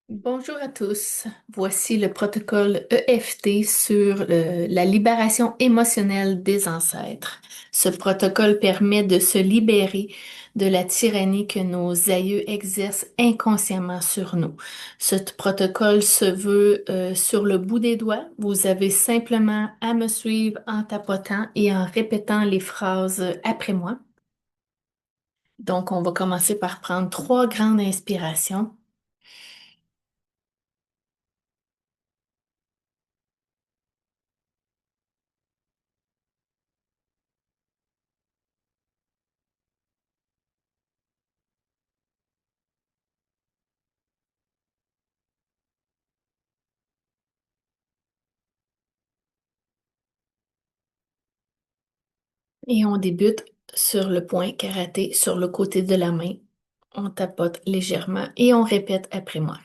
Bonjour à tous. Voici le protocole EFT sur la libération émotionnelle des ancêtres. Ce protocole permet de se libérer de la tyrannie que nos aïeux exercent inconsciemment sur nous. Ce protocole se veut sur le bout des doigts. Vous avez simplement à me suivre en tapotant et en répétant les phrases après moi. Donc, on va commencer par prendre trois grandes inspirations. Et on débute sur le point karaté sur le côté de la main. On tapote légèrement et on répète après moi.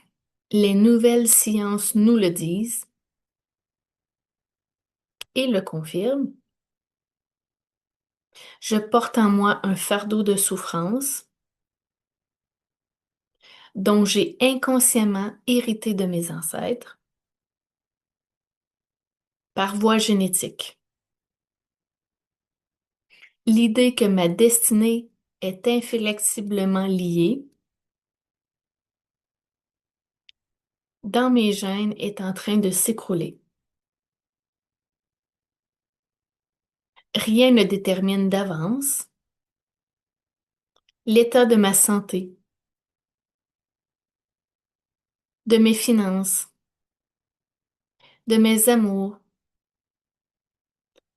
Les nouvelles sciences nous le disent et le confirment. Je porte en moi un fardeau de souffrance dont j'ai inconsciemment hérité de mes ancêtres par voie génétique. L'idée que ma destinée est inflexiblement liée dans mes gènes est en train de s'écrouler. Rien ne détermine d'avance l'état de ma santé, de mes finances, de mes amours,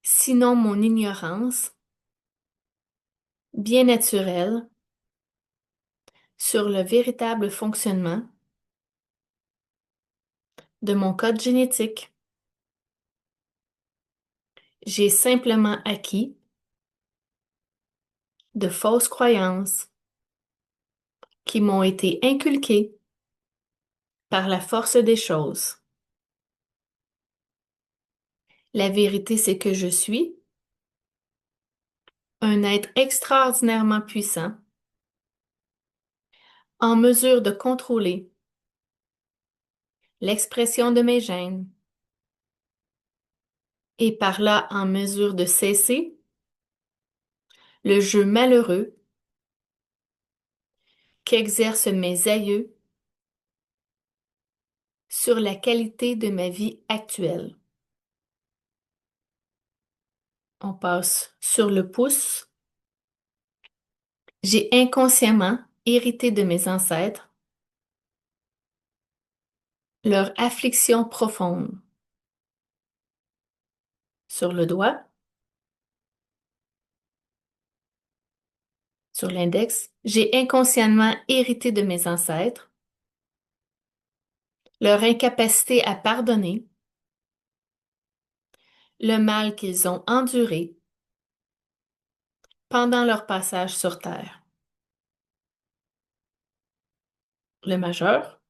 sinon mon ignorance, bien naturelle, sur le véritable fonctionnement de mon code génétique. J'ai simplement acquis de fausses croyances qui m'ont été inculquées par la force des choses. La vérité, c'est que je suis un être extraordinairement puissant, en mesure de contrôler l'expression de mes gènes et par là en mesure de cesser le jeu malheureux qu'exercent mes aïeux sur la qualité de ma vie actuelle. On passe sur le pouce. J'ai inconsciemment hérité de mes ancêtres leur affliction profonde. Sur le doigt, sur l'index, j'ai inconsciemment hérité de mes ancêtres leur incapacité à pardonner le mal qu'ils ont enduré pendant leur passage sur Terre. Le majeur,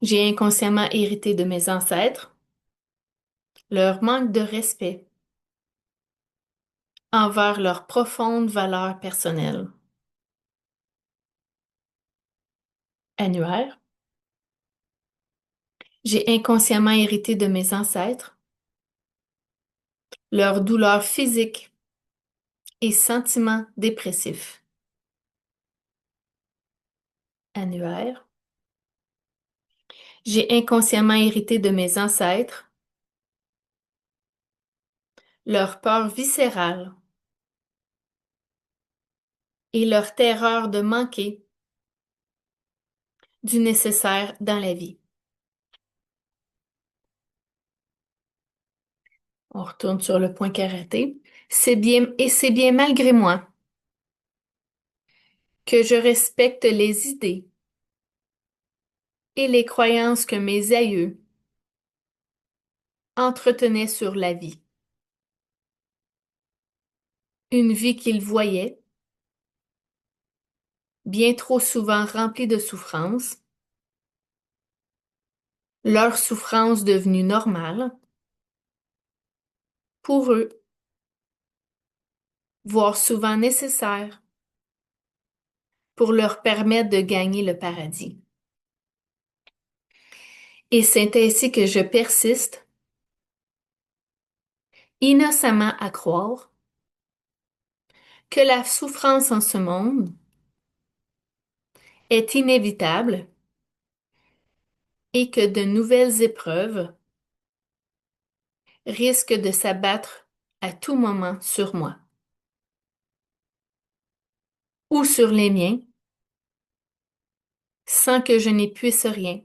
j'ai inconsciemment hérité de mes ancêtres leur manque de respect envers leurs profondes valeurs personnelles. Annuaire, j'ai inconsciemment hérité de mes ancêtres leurs douleurs physiques et sentiments dépressifs. Annuaire, j'ai inconsciemment hérité de mes ancêtres leur peur viscérale et leur terreur de manquer du nécessaire dans la vie. On retourne sur le point karaté. C'est bien malgré moi que je respecte les idées et les croyances que mes aïeux entretenaient sur la vie. Une vie qu'ils voyaient, bien trop souvent remplie de souffrances, leur souffrance devenue normale pour eux, voire souvent nécessaire pour leur permettre de gagner le paradis. Et c'est ainsi que je persiste innocemment à croire que la souffrance en ce monde est inévitable et que de nouvelles épreuves risquent de s'abattre à tout moment sur moi ou sur les miens sans que je n'y puisse rien.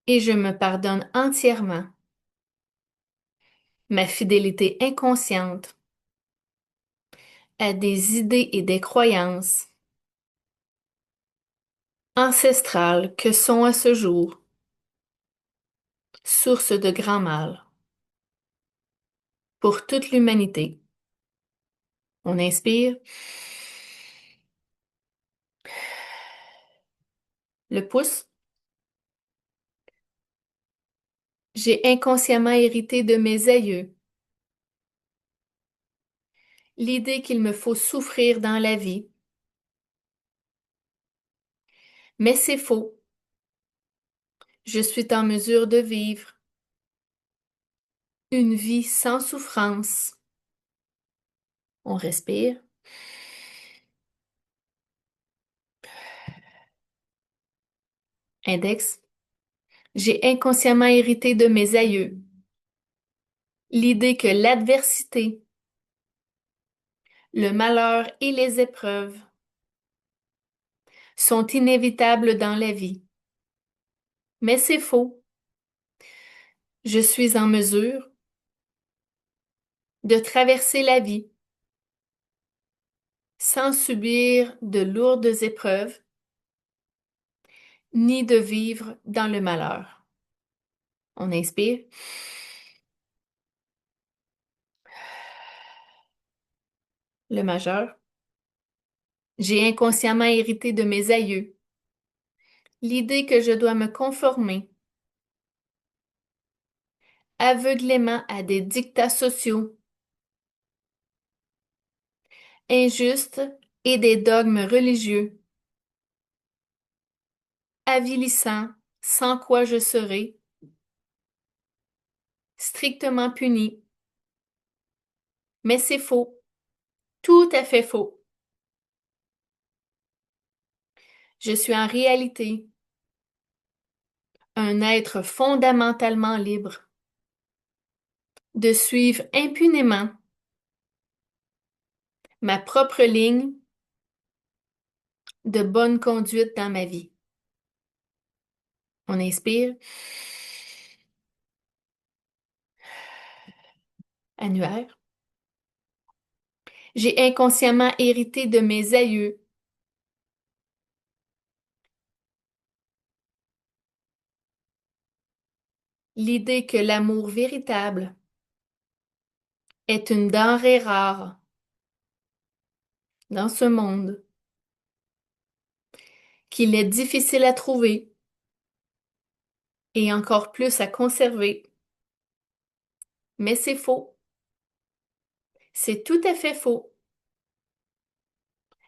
Et je me pardonne entièrement ma fidélité inconsciente à des idées et des croyances ancestrales que sont à ce jour source de grand mal pour toute l'humanité. On inspire le pouce. J'ai inconsciemment hérité de mes aïeux l'idée qu'il me faut souffrir dans la vie. Mais c'est faux. Je suis en mesure de vivre une vie sans souffrance. On respire. Index. J'ai inconsciemment hérité de mes aïeux l'idée que l'adversité, le malheur et les épreuves sont inévitables dans la vie. Mais c'est faux. Je suis en mesure de traverser la vie sans subir de lourdes épreuves ni de vivre dans le malheur. On inspire. Le majeur. J'ai inconsciemment hérité de mes aïeux l'idée que je dois me conformer aveuglément à des dictats sociaux injustes et des dogmes religieux avilissants sans quoi je serais strictement puni. Mais c'est faux, tout à fait faux. Je suis en réalité un être fondamentalement libre de suivre impunément ma propre ligne de bonne conduite dans ma vie. On inspire. Annuaire. J'ai inconsciemment hérité de mes aïeux l'idée que l'amour véritable est une denrée rare dans ce monde, qu'il est difficile à trouver et encore plus à conserver. Mais c'est faux. C'est tout à fait faux.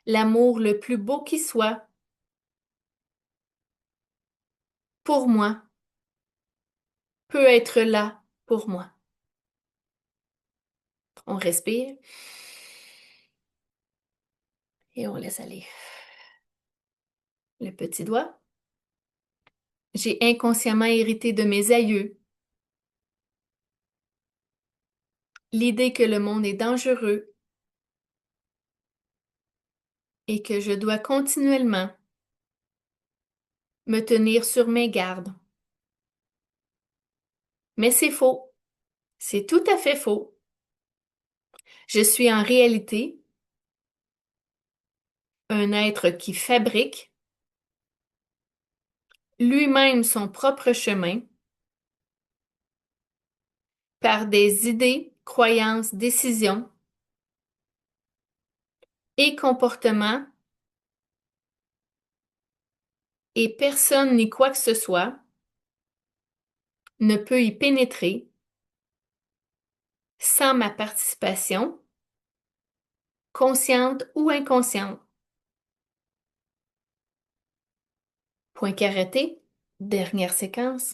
L'amour le plus beau qui soit, pour moi, peut être là pour moi. On respire et on laisse aller. Le petit doigt. J'ai inconsciemment hérité de mes aïeux l'idée que le monde est dangereux et que je dois continuellement me tenir sur mes gardes. Mais c'est faux. C'est tout à fait faux. Je suis en réalité un être qui fabrique lui-même son propre chemin par des idées, croyances, décisions et comportements et personne ni quoi que ce soit ne peut y pénétrer sans ma participation, consciente ou inconsciente. Point carotté, dernière séquence.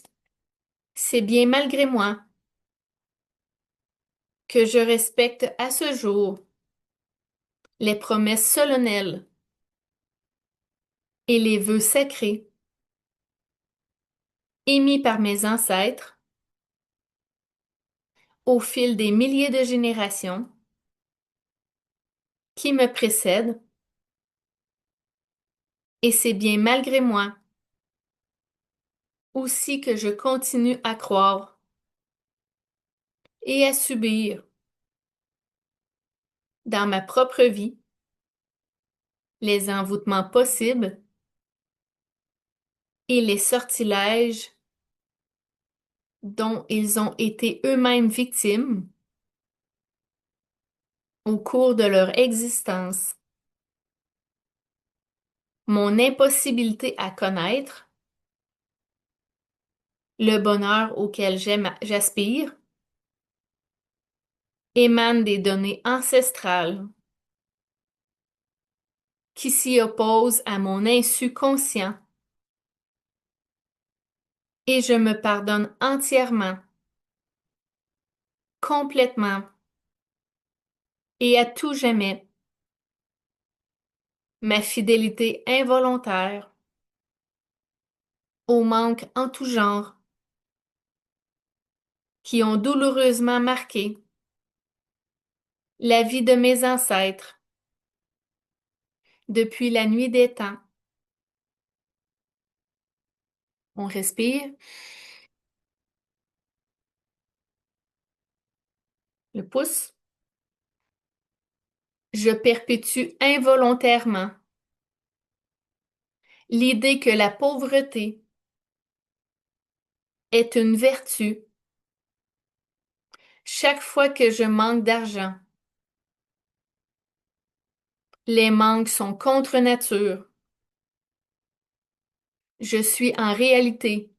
C'est bien malgré moi que je respecte à ce jour les promesses solennelles et les vœux sacrés émis par mes ancêtres au fil des milliers de générations qui me précèdent, et c'est bien malgré moi aussi que je continue à croire et à subir dans ma propre vie les envoûtements possibles et les sortilèges dont ils ont été eux-mêmes victimes au cours de leur existence. Mon impossibilité à connaître le bonheur auquel j'aspire émane des données ancestrales qui s'y opposent à mon insu conscient, et je me pardonne entièrement, complètement et à tout jamais ma fidélité involontaire aux manques en tout genre qui ont douloureusement marqué la vie de mes ancêtres depuis la nuit des temps. On respire, le pouce. Je perpétue involontairement l'idée que la pauvreté est une vertu chaque fois que je manque d'argent. Les manques sont contre nature. Je suis en réalité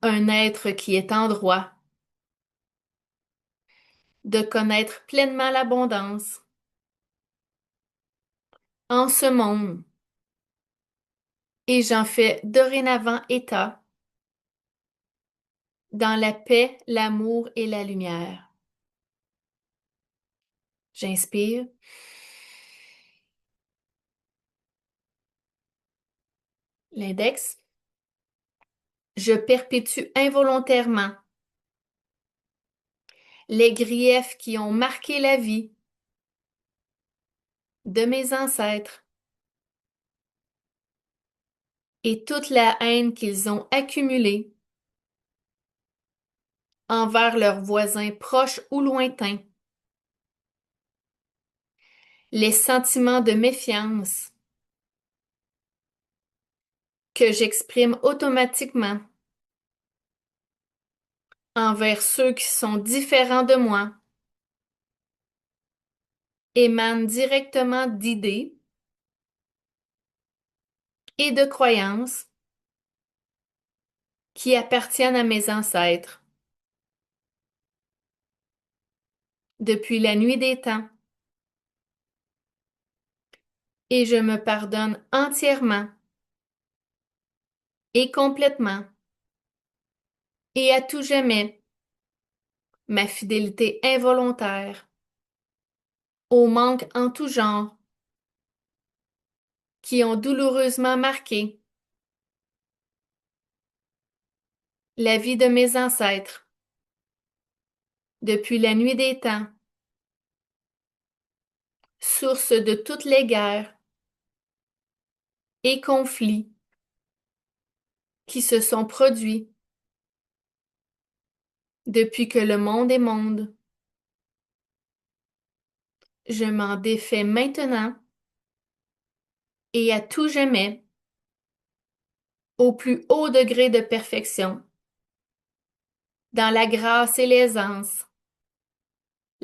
un être qui est en droit de connaître pleinement l'abondance en ce monde, et j'en fais dorénavant état dans la paix, l'amour et la lumière. J'inspire, l'index. Je perpétue involontairement les griefs qui ont marqué la vie de mes ancêtres et toute la haine qu'ils ont accumulée envers leurs voisins proches ou lointains, les sentiments de méfiance que j'exprime automatiquement envers ceux qui sont différents de moi émanent directement d'idées et de croyances qui appartiennent à mes ancêtres depuis la nuit des temps, et je me pardonne entièrement et complètement et à tout jamais ma fidélité involontaire aux manques en tout genre qui ont douloureusement marqué la vie de mes ancêtres depuis la nuit des temps, source de toutes les guerres et conflits qui se sont produits depuis que le monde est monde. Je m'en défais maintenant et à tout jamais au plus haut degré de perfection, dans la grâce et l'aisance,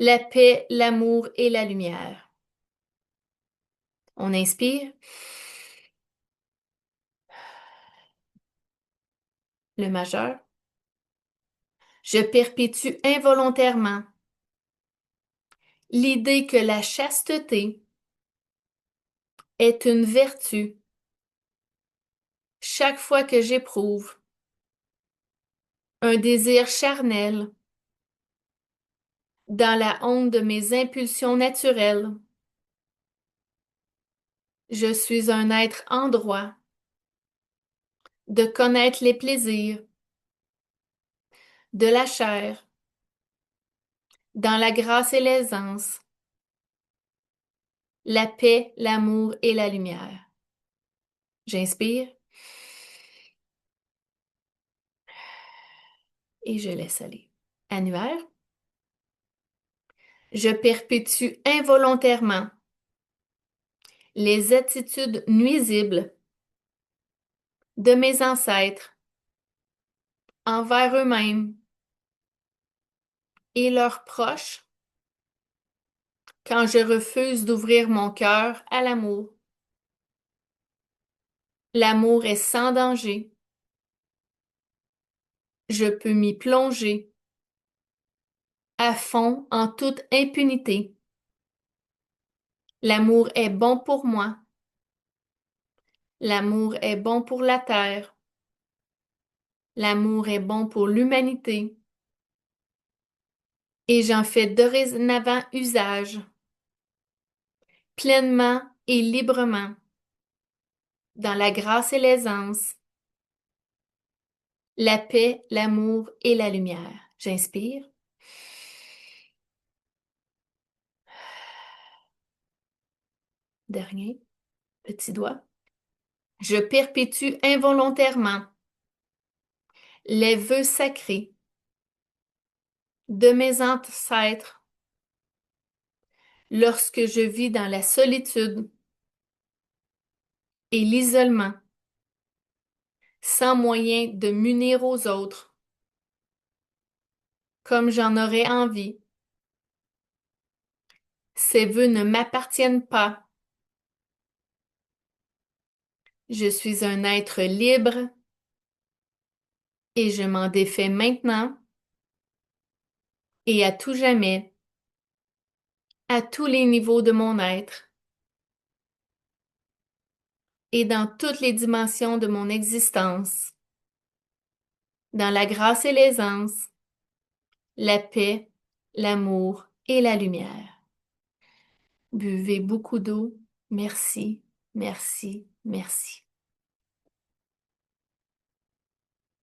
la paix, l'amour et la lumière. On inspire, le majeur. Je perpétue involontairement l'idée que la chasteté est une vertu Chaque fois que j'éprouve un désir charnel dans la honte de mes impulsions naturelles, je suis un être en droit de connaître les plaisirs de la chair dans la grâce et l'aisance, la paix, l'amour et la lumière. J'inspire et je laisse aller. Annuaire. Je perpétue involontairement les attitudes nuisibles de mes ancêtres envers eux-mêmes et leurs proches quand je refuse d'ouvrir mon cœur à l'amour. L'amour est sans danger. Je peux m'y plonger à fond en toute impunité. L'amour est bon pour moi. L'amour est bon pour la terre. L'amour est bon pour l'humanité. Et j'en fais dorénavant usage, pleinement et librement, dans la grâce et l'aisance, la paix, l'amour et la lumière. J'inspire. Dernier, petit doigt. Je perpétue involontairement les vœux sacrés de mes ancêtres lorsque je vis dans la solitude et l'isolement, sans moyen de m'unir aux autres, comme j'en aurais envie. Ces vœux ne m'appartiennent pas. Je suis un être libre et je m'en défais maintenant et à tout jamais, à tous les niveaux de mon être et dans toutes les dimensions de mon existence, dans la grâce et l'aisance, la paix, l'amour et la lumière. Buvez beaucoup d'eau. Merci, merci, merci.